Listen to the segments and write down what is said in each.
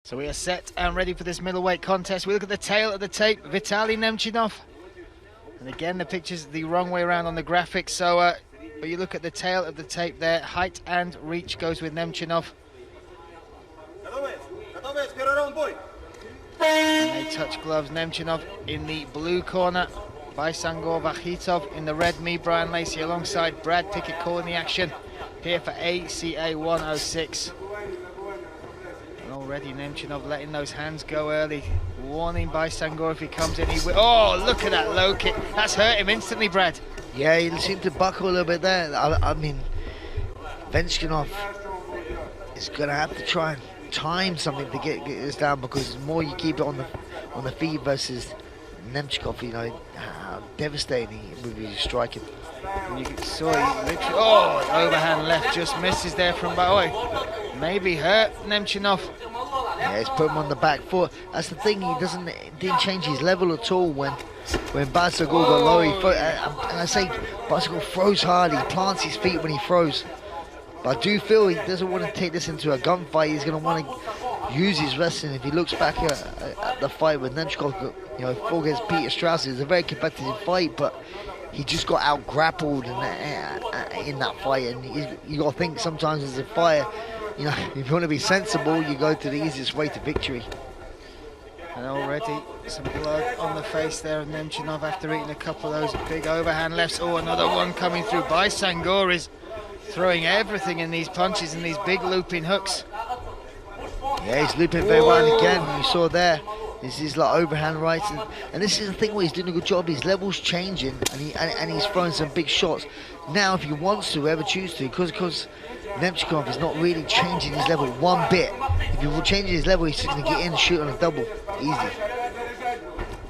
So we are set and ready for this middleweight contest. We look at the tail of the tape, Vitaly Nemchinov. And again, the picture's the wrong way around on the graphics. So, but you look at the tail of the tape there, height and reach goes with Nemchinov. And they touch gloves. Nemchinov in the blue corner, Байсангур Вахитов in the red, me, Brian Lacey, alongside Brad Pickett calling the action here for ACA 106. And already Nemchinov letting those hands go early, warning Байсангур if he comes in. Oh, look at that low kick. That's hurt him instantly, Brad. Yeah, he seemed to buckle a little bit there. I mean, Nemchinov is going to have to try and time something to get this down, because the more you keep it on the feet versus Nemchinov, you know how devastating with his striking. And you saw he literally, overhand left just misses there from maybe hurt Nemchinov. Yeah, it's put him on the back foot. That's the thing, he didn't change his level at all when Байсангур got low. And I say Байсангуr throws hard, he plants his feet when he throws. But I do feel he doesn't want to take this into a gunfight. He's going to want to use his wrestling. If he looks back at the fight with Nemchinov, you know, fought against Peter Strauss, it was a very competitive fight, but he just got out grappled in that fight. And you got to think sometimes as a fighter, you know, if you want to be sensible, you go to the easiest way to victory. And already some blood on the face there of Nemchinov after eating a couple of those big overhand lefts. Oh, another one coming through. Байсангур is throwing everything in these punches and these big looping hooks. Yeah, he's looping very well. And again, you saw there, this is like overhand rights, and this is the thing where he's doing a good job. His level's changing, and he's throwing some big shots. Now, if he wants to, ever choose to, because Nemchinov is not really changing his level one bit. If he will change his level, he's just going to get in and shoot on a double. Easy.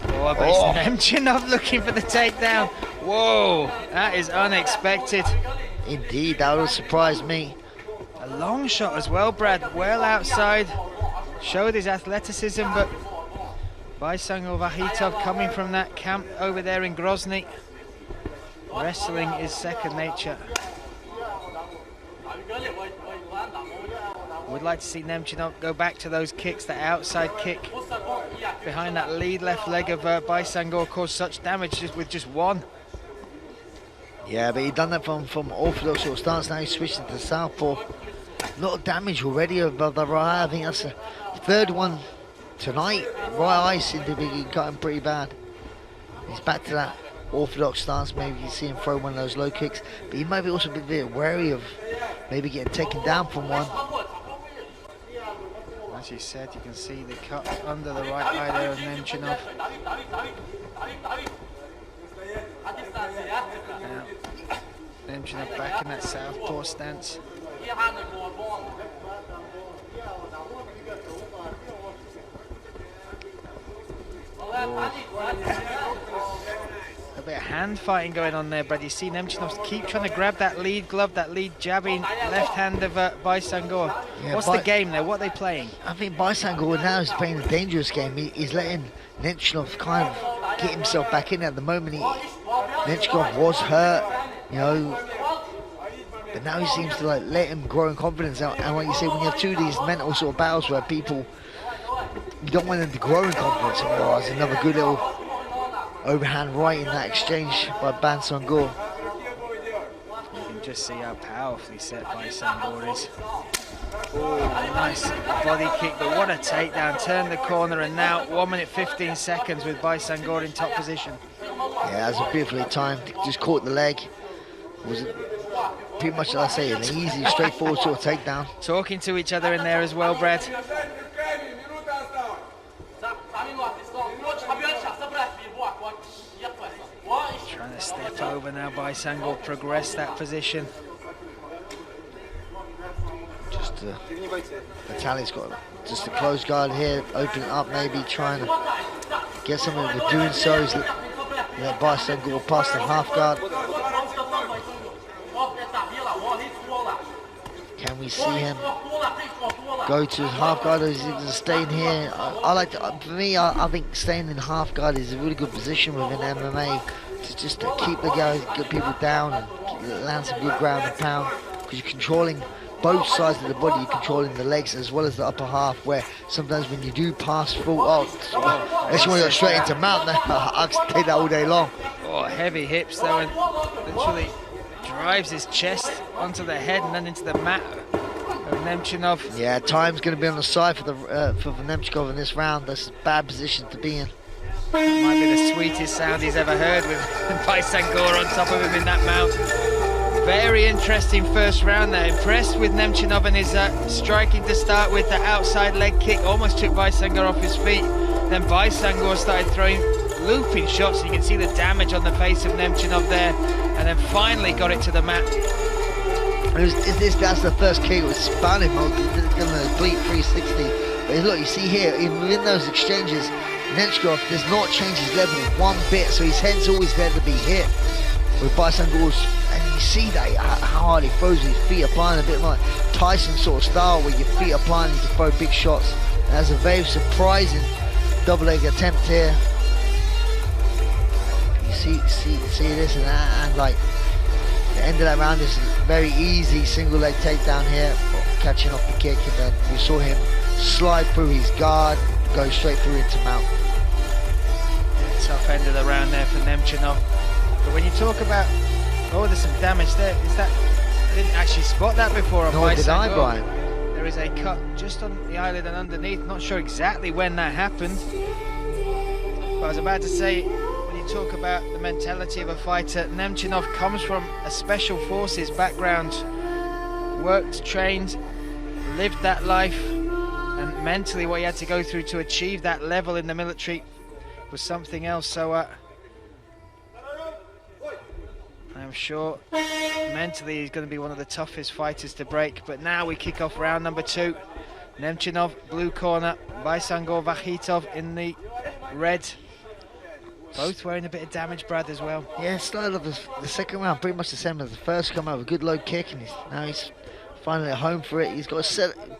Nemchinov looking for the takedown. Whoa, that is unexpected. Indeed, that would surprise me. A long shot as well, Brad. Well outside. Showed his athleticism, but Байсангур Вахитов coming from that camp over there in Grozny. Wrestling is second nature. Would like to see Nemchinov go back to those kicks, that outside kick behind that lead left leg of Байсангур caused such damage with just one. Yeah, but he done that from orthodox sort of stance. Now he's switching to southpaw. A lot of damage already above the right eye. I think that's the third one tonight. Right eye seemed to be cutting pretty bad. He's back to that orthodox stance. Maybe you see him throw one of those low kicks, but he might be also be a bit wary of maybe getting taken down from one. As you said, you can see the cut under the right eye there of Nemchinov. Now, Nemchinov back in that southpaw stance. A bit of hand fighting going on there, but you see Nemchinov keep trying to grab that lead glove, that lead jabbing left hand of Байсангур. Yeah, what's the game there? What are they playing? I think Байсангур now is playing a dangerous game. He's letting Nemchinov kind of get himself back in at the moment. Nemchinov was hurt, you know, but now he seems to like let him grow in confidence. And like you say, when you have two of these mental sort of battles where people, you don't want them to grow in confidence. Oh, there's another good little overhand right in that exchange by Байсангур. You can just see how powerfully set Байсангур is. Oh, nice body kick, but what a takedown. Turned the corner, and now 1 minute 15 seconds with Байсангур in top position. Yeah, that was beautifully timed. Just caught the leg. Was it pretty much, like I say, an easy, straightforward sort of takedown. Talking to each other in there as well, Brad. Trying to step over now, Байсангур, progress that position. Vitaly's got just a close guard here, open it up, maybe trying to get something. With doing so, he's let Байсангур past the half guard. Can we see him go to half guard, or is he going to stay in here? For me, I think staying in half guard is a really good position within MMA just to keep the guys, get people down, and land some good ground and pound, because you're controlling both sides of the body, you're controlling the legs as well as the upper half, where sometimes when you do pass full, unless you want to go straight into mount, I can take that all day long. Oh, heavy hips though, and literally drives his chest onto the head and then into the mat of Nemchinov. Yeah, time's going to be on the side for Nemchinov in this round. That's a bad position to be in. Might be the sweetest sound he's ever heard with Байсангур on top of him in that mount. Very interesting first round there. Impressed with Nemchinov and his striking to start with. The outside leg kick almost took Байсангур off his feet. Then Байсангур started throwing looping shots. You can see the damage on the face of Nemchinov there. And then finally got it to the mat. That's the first kick. It was spanning him. It's going to complete 360. But look, you see here, within those exchanges, Nemchinov does not change his level one bit, so his head's always there to be hit. With Байсангур's, and you see that how hard he throws with his feet applying, a bit like Tyson sort of style, where your feet applying and you can throw big shots. And that's a very surprising double leg attempt here. You see this and that, and like the end of that round is very easy single leg takedown here, catching off the kick, and then we saw him slide through his guard, go straight through into mount. Tough end of the round there for Nemchinov. But when you talk about, there's some damage there. Is that, I didn't actually spot that before on Nor did I, Brian. There is a cut just on the eyelid and underneath. Not sure exactly when that happened. But I was about to say, when you talk about the mentality of a fighter, Nemchinov comes from a special forces background, worked, trained, lived that life, and mentally what he had to go through to achieve that level in the military was something else. So I'm sure mentally he's going to be one of the toughest fighters to break. But now we kick off round number 2. Nemchinov, blue corner, Байсангур, Вахитов in the red. Both wearing a bit of damage, Brad, as well. Yeah, started off the second round pretty much the same as the first. Come out with a good low kick, and now he's finally at home for it. He's got to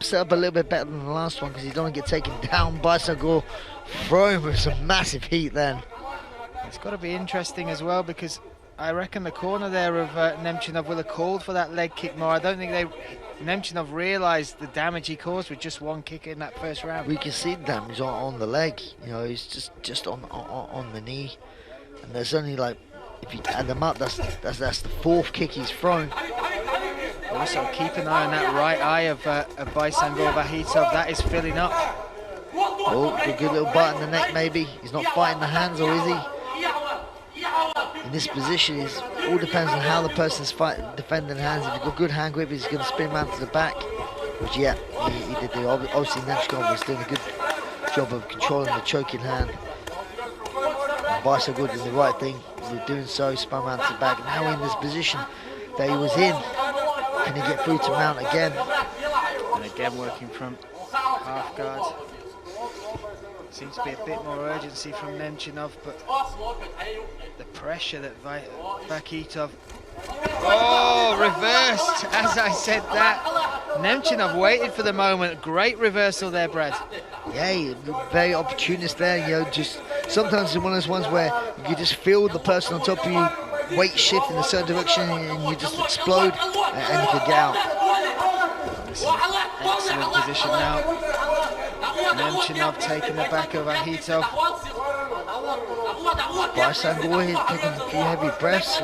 set up a little bit better than the last one, because he don't want to get taken down. Байсангур throwing with some massive heat then. It's got to be interesting as well, because I reckon the corner there of Nemchinov will have called for that leg kick more. I don't think Nemchinov realised the damage he caused with just one kick in that first round. We can see the damage on the leg. You know, he's just on the knee, and there's only like, if you add them up, that's the fourth kick he's thrown. Also keep an eye on that right eye of Байсангур Вахитов. That is filling up. Oh, a good little bite in the neck maybe. He's not fighting the hands, or is he? In this position, it all depends on how the person's defending hands. If you've got good hand grip, he's going to spin around to the back. Which, yeah, he did do. Obviously, Nemchinov was doing a good job of controlling the choking hand. Байсангур did the right thing with doing so, spun around to the back. Now in this position that he was in, can he get through to mount again? And again working from half guard. Seems to be a bit more urgency from Nemchinov, but the pressure that Vachitov... Oh, reversed! As I said that, Nemchinov waited for the moment. Great reversal there, Brad. Yeah, very opportunist there. You know, just sometimes it's one of those ones where you just feel the person on top of you weight shift in a certain direction, and you just explode, and you could get out. This is an excellent position now. Nemchinov taking the back of Vachitov. Байсангур is taking a few heavy breaths.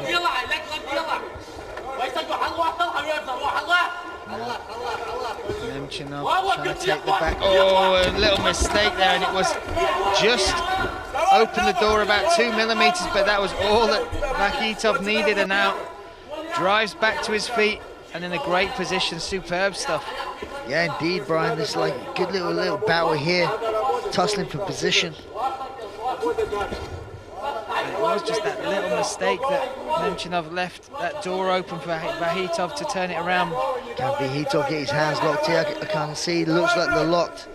Nemchinov trying to take the back. Oh, a little mistake there, and it was just opened the door about 2 millimeters, but that was all that Vachitov needed, and now drives back to his feet and in a great position. Superb stuff. Yeah, indeed, Brian. This is like a good little battle here, tussling for position. And it was just that little mistake that Nemchinov left that door open for Vachitov to turn it around. Can Vachitov get his hands locked here? I can't see. It looks like they're locked.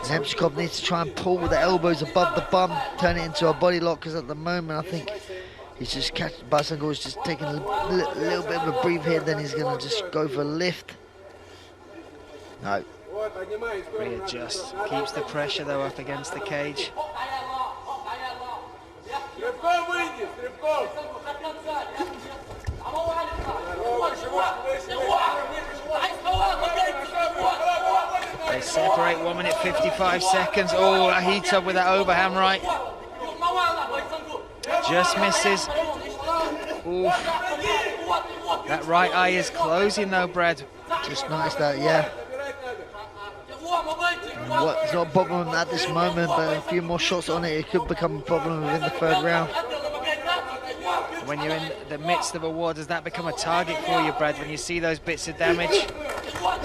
Nemchinov needs to try and pull with the elbows above the bum, turn it into a body lock, because at the moment I think he's just Байсангур is just taking a little bit of a breathe here, then he's going to just go for a lift. No. Readjust. Keeps the pressure though up against the cage. They separate 1 minute 55 seconds. Oh, Wahitov with that overhand right. Just misses. Oof. That right eye is closing though, Brad. Just noticed that, yeah. It's not a problem at this moment, but a few more shots on it, it could become a problem within the third round. When you're in the midst of a war, does that become a target for you, Brad, when you see those bits of damage?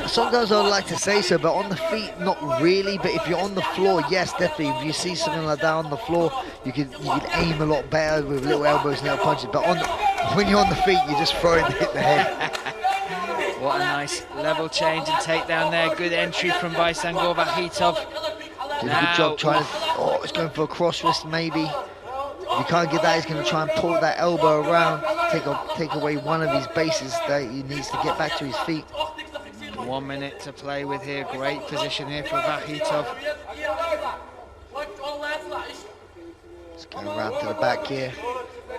Sometimes I would like to say so, but on the feet, not really. But if you're on the floor, yes, definitely. If you see something like that on the floor, you can aim a lot better with little elbows and little punches. But when you're on the feet, you just throw it and hit the head. What a nice level change and takedown there. Good entry from Байсангур Вахитов. Did a good job trying to, it's going for a cross wrist maybe. If you can't get that, he's going to try and pull that elbow around, take away one of his bases that he needs to get back to his feet. 1 minute to play with here. Great position here for Wahitov. Let's go around to the back here.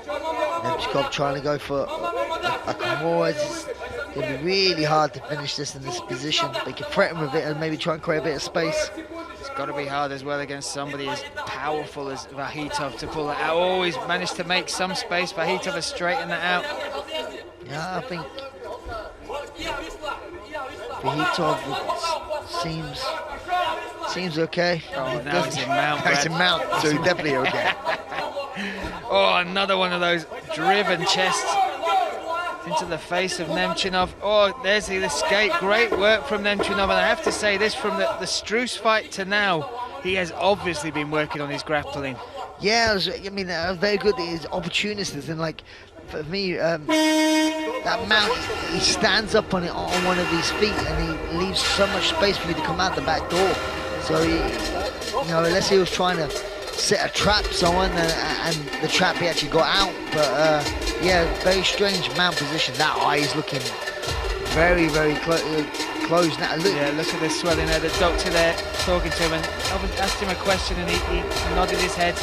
Nemchikov trying to go for a Kimura. It's going to be really hard to finish this in this position. But you can threaten with it and maybe try and create a bit of space. It's got to be hard as well against somebody as powerful as Wahitov to pull that out. Oh, he's managed to make some space. Wahitov has straightened that out. Yeah, I think Wahitov seems okay. Oh, now he's in mount, He's in mount, so he's definitely okay. Oh, another one of those driven chests into the face of Nemchinov. Oh, there's the escape. Great work from Nemchinov, and I have to say this, from the Struce fight to now, he has obviously been working on his grappling. Yeah, very good. His opportunities, and like for me, that mount, he stands up on one of his feet, and he leaves so much space for you to come out the back door. So he, unless he was trying to set a trap someone, and the trap he actually got out. But yeah, very strange mount position. That eye is looking very, very close now. Look at the swelling there. The doctor there talking to him and asked him a question, and he nodded his head.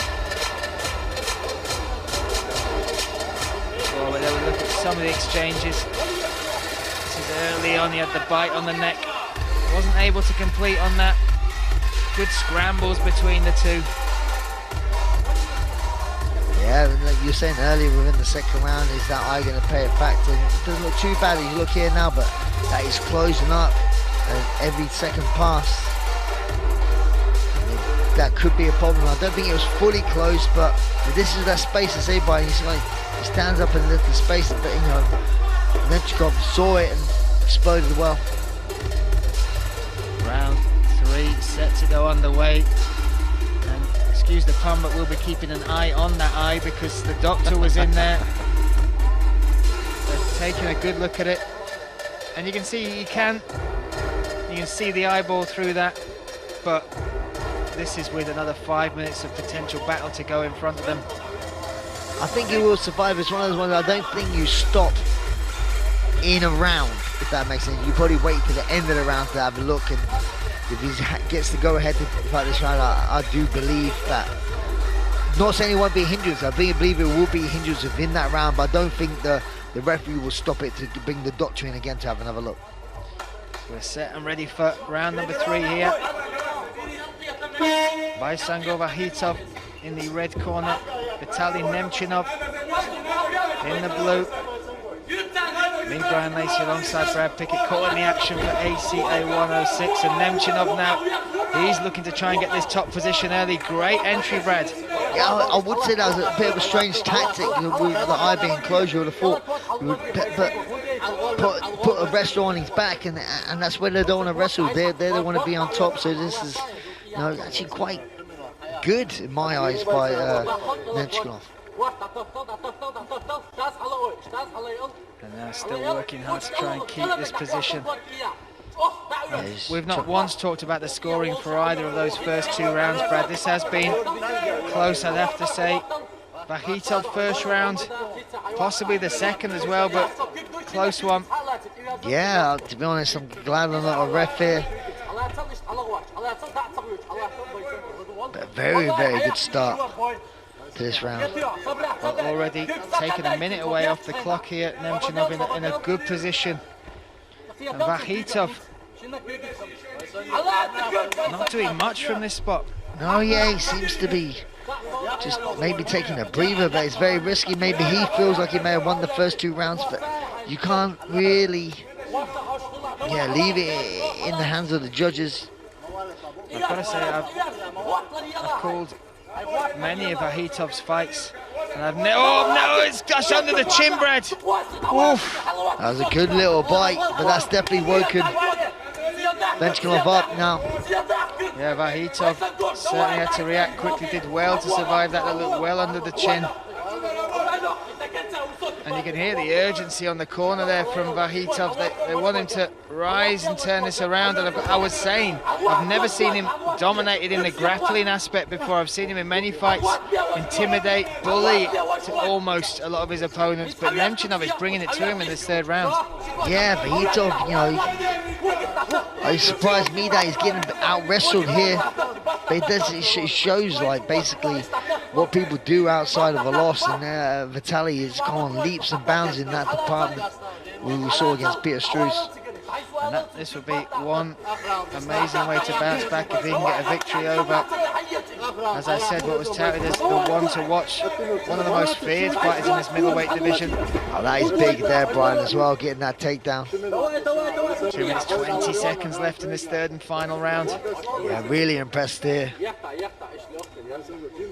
Oh, but then we look at some of the exchanges. This is early on. He had the bite on the neck. Wasn't able to complete on that. Good scrambles between the two. Yeah, like you were saying earlier, within the second round, is that eye going to play a factor? It doesn't look too bad as you look here now, but that is closing up, and every second pass, that could be a problem. I don't think it was fully closed, but this is that space to save by. He stands up and left the space, but Nemchikov saw it and exploded well. Round 3 set to go underway. Excuse the pun, but we'll be keeping an eye on that eye because the doctor was in there. They're taking a good look at it, and you can see you can see the eyeball through that, but this is with another 5 minutes of potential battle to go in front of them. I think he will survive. It's one of those ones I don't think you stop in a round, if that makes sense. You probably wait to the end of the round to have a look, and if he gets to go ahead to fight this round, I do believe that. Not saying it won't be a hindrance. I believe it will be a hindrance within that round, but I don't think the referee will stop it to bring the doctor in again to have another look. We're set and ready for round number 3 here. Байсангур Вахитов in the red corner. Vitaly Nemchinov in the blue. Me, Brian Lacey alongside Brad Pickett, caught in the action for ACA 106, and Nemchinov now, he's looking to try and get this top position early. Great entry, Brad. Yeah, I would say that was a bit of a strange tactic with the eye being closed. You would have thought you would put a wrestler on his back, and that's where they don't want to wrestle. They want to be on top. So this is actually quite good in my eyes by Nemchinov. And they're still working hard to try and keep this position. We've not once talked about the scoring for either of those first 2 rounds, Brad. This has been close, I'd have to say. Wahitov first round, possibly the second as well, but close one. Yeah, to be honest, I'm glad I'm not a ref here. But very, very good start after this round. Well, already taken a minute away off the clock here. Nemchinov in a good position. And Vahitov not doing much from this spot. No, yeah, he seems to be just maybe taking a breather, but it's very risky. Maybe he feels like he may have won the first 2 rounds, but you can't really, leave it in the hands of the judges. I've got to say, I've called many of Vahitov's fights, and I've oh no, it's just under the chin, Brad. Oof. That was a good little bite, but that's definitely woken Nemchinov up now. Yeah, Vahitov certainly had to react quickly, did well to survive that. That looked well under the chin. And you can hear the urgency on the corner there from Vahitov. They want him to rise and turn this around. And I was saying, I've never seen him dominated in the grappling aspect before. I've seen him in many fights intimidate, bully to almost a lot of his opponents. But Nemchinov is bringing it to him in this 3rd round. Yeah, Vahitov, it surprised me that he's getting out wrestled here. But it shows like basically what people do outside of a loss, and Vitaly is gone leaps and bounds in that department we saw against Peter Struess. And this would be one amazing way to bounce back if he can get a victory over, as I said, what was touted as the one to watch, one of the most feared fighters in this middleweight division. Oh, that is big there, Brian, as well, getting that takedown. 2 minutes 20 seconds left in this 3rd and final round. Yeah, really impressed here.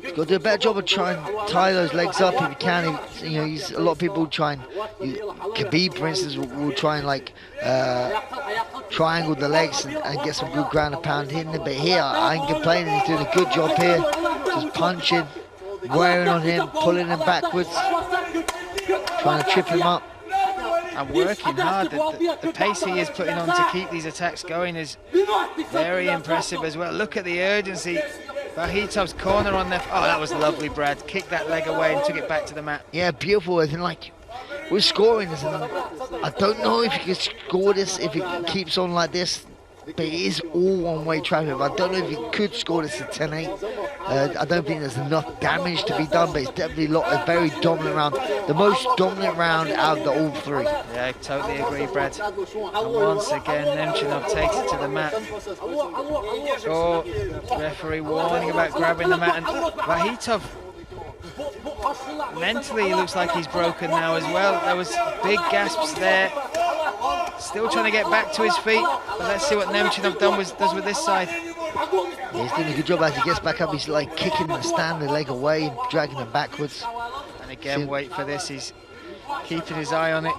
He's got to do a better job of trying to tie those legs up if he can. A lot of people try and, Khabib, for instance, will try and like triangle the legs and get some good ground and pound hitting him. But here, I ain't complaining. He's doing a good job here, just punching, wearing on him, pulling him backwards, trying to trip him up. And working hard. The pace he is putting on to keep these attacks going is very impressive as well. Look at the urgency. Vahitov's corner on there. Oh, that was lovely, Brad. Kicked that leg away and took it back to the mat. Yeah, beautiful. And like, we're scoring this, and I don't know if he can score this if it keeps on like this. But it is all one-way traffic. I don't know if he could score this at 10-8. I don't think there's enough damage to be done, but it's definitely a very dominant round. The most dominant round out of all 3. Yeah, I totally agree, Brad. And once again, Nemchinov takes it to the mat. Oh, referee warning about grabbing the mat. And Vahitov, mentally, he looks like he's broken now as well. There was big gasps there. Still trying to get back to his feet. But let's see what Nemchinov does with this side. Yeah, he's doing a good job as he gets back up. He's like kicking the stand, the leg away, and dragging him backwards. And again, wait for this. He's keeping his eye on it.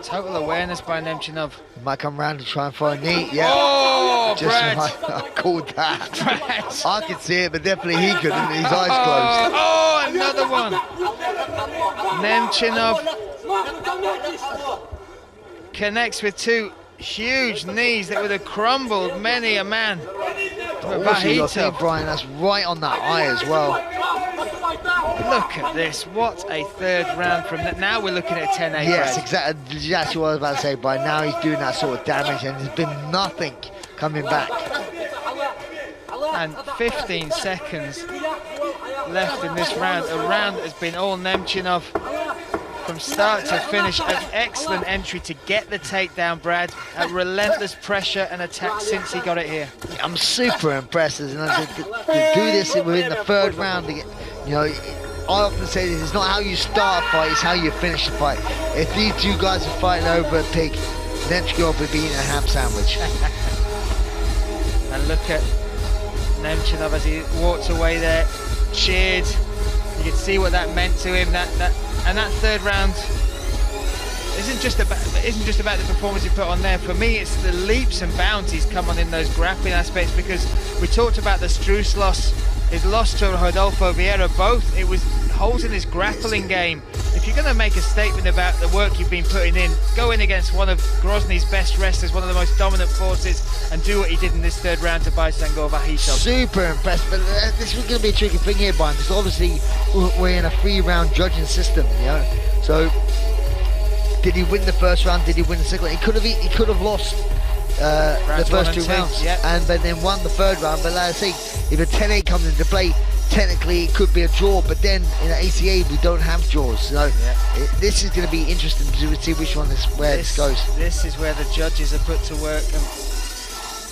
Total awareness by Nemchinov. He might come round to try and find a knee. Yeah. Oh, just Brad. I called that. Brad. I could see it, but definitely he couldn't. His eyes closed. Oh, another one. Nemchinov connects with 2 huge knees that would have crumbled many a man. Also, I think, Brian, that's right on that eye as well. Look at this. What a 3rd round from that. Now we're looking at 10-8. Yes, exactly what I was about to say, Brian. Now he's doing that sort of damage, and there's been nothing coming back. And 15 seconds left in this round. A round that has been all Nemchinov from start to finish. An excellent entry to get the takedown, Brad. A relentless pressure and attack since he got it here. I'm super impressed, and to do this within the 3rd round. I often say this: it's not how you start a fight, it's how you finish the fight. If these 2 guys are fighting over a pig, Nemchinov would be eating a ham sandwich. And look at Nemchinov as he walks away there, cheered. You can see what that meant to him. And that 3rd round isn't just about the performance he put on there. For me, it's the leaps and bounds he's come on in those grappling aspects, because we talked about the Struess loss, his loss to Rodolfo Vieira. Both, it was holes in his grappling game. If you're going to make a statement about the work you've been putting in, go in against one of Grozny's best wrestlers, one of the most dominant forces, and do what he did in this 3rd round to Байсангур Вахитов. Super impressed, but this was going to be a tricky thing here, Brian, because obviously we're in a 3-round judging system, So did he win the 1st round? Did he win the 2nd? He could have lost the first 2 1 and 2, rounds, yep. and but then won the 3rd round. But like I say, if a 10-8 comes into play, technically it could be a draw. But then in the ACA we don't have draws, so this is going to be interesting to see which one this goes. This is where the judges are put to work, and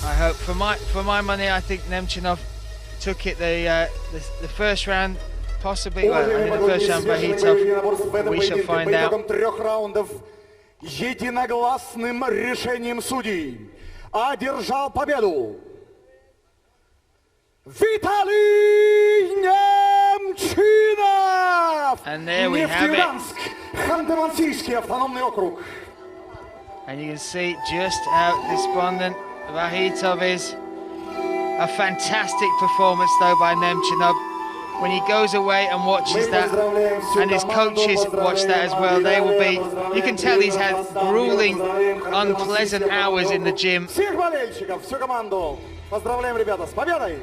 I hope for my money, I think Nemchinov took it the first round, possibly. Well, I think the first round Vahitov. We shall find out. Единогласным решением судей одержал победу Виталий Немчинов! And there we have it. Ханты-Мансийский автономный округ. And you can see just how despondent Vahitov is. A fantastic performance though by Nemchinov. When he goes away and watches that, and his coaches watch that as well, they will be, you can tell he's had grueling, unpleasant hours in the gym. Всех болельщиков, всю команду поздравляем, ребята, с победой!